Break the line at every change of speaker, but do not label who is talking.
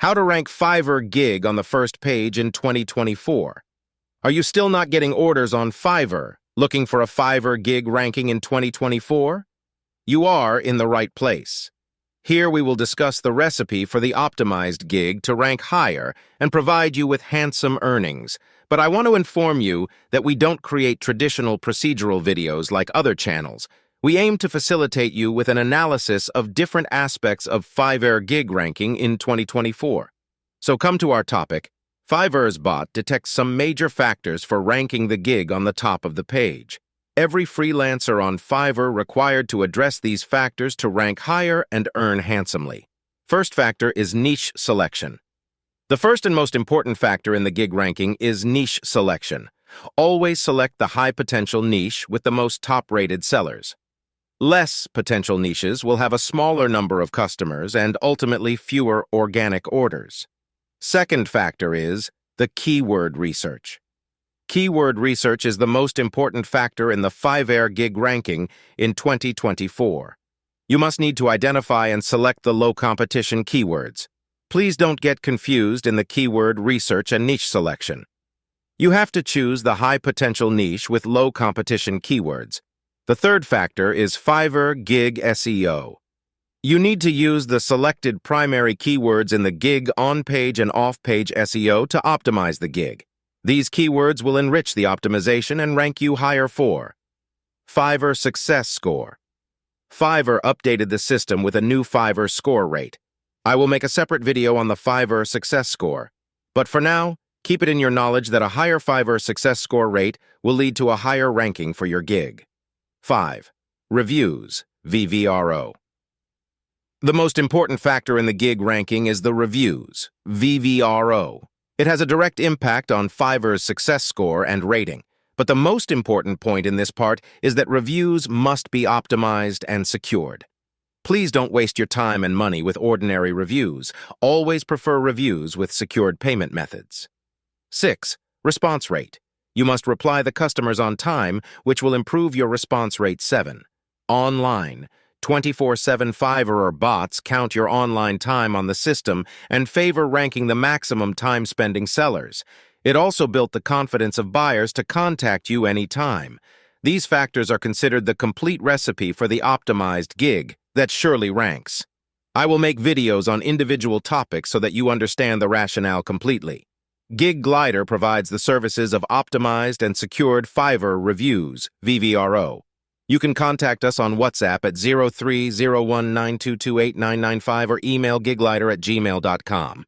How to rank Fiverr Gig on the first page in 2024. Are you still not getting orders on Fiverr, looking for a Fiverr Gig ranking in 2024? You are in the right place. Here we will discuss the recipe for the optimized gig to rank higher and provide you with handsome earnings. But I want to inform you that we don't create traditional procedural videos like other channels. We aim to facilitate you with an analysis of different aspects of Fiverr Gig ranking in 2024. So come to our topic. Fiverr's bot detects some major factors for ranking the gig on the top of the page. Every freelancer on Fiverr required to address these factors to rank higher and earn handsomely. First factor is niche selection. The first and most important factor in the gig ranking is niche selection. Always select the high-potential niche with the most top-rated sellers. Less potential niches will have a smaller number of customers and ultimately fewer organic orders. Second factor is the keyword research. Keyword research is the most important factor in the Fiverr Gig ranking in 2024. You must need to identify and select the low-competition keywords. Please don't get confused in the keyword research and niche selection. You have to choose the high-potential niche with low-competition keywords. The third factor is Fiverr Gig SEO. You need to use the selected primary keywords in the gig on-page and off-page SEO to optimize the gig. These keywords will enrich the optimization and rank you higher for Fiverr Success Score. Fiverr updated the system with a new Fiverr score rate. I will make a separate video on the Fiverr Success Score. But for now, keep it in your knowledge that a higher Fiverr Success Score rate will lead to a higher ranking for your gig. 5. Reviews, VVRO. The most important factor in the gig ranking is the reviews, VVRO. It has a direct impact on Fiverr's success score and rating, but the most important point in this part is that reviews must be optimized and secured. Please don't waste your time and money with ordinary reviews. Always prefer reviews with secured payment methods. 6. Response rate. You must reply the customers on time, which will improve your response rate. 7. Online. 24/7 Fiverr bots count your online time on the system and favor ranking the maximum time-spending sellers. It also built the confidence of buyers to contact you anytime. These factors are considered the complete recipe for the optimized gig that surely ranks. I will make videos on individual topics so that you understand the rationale completely. Gig Glider provides the services of optimized and secured Fiverr reviews, VVRO. You can contact us on WhatsApp at 030192289995 or email giglider@gmail.com.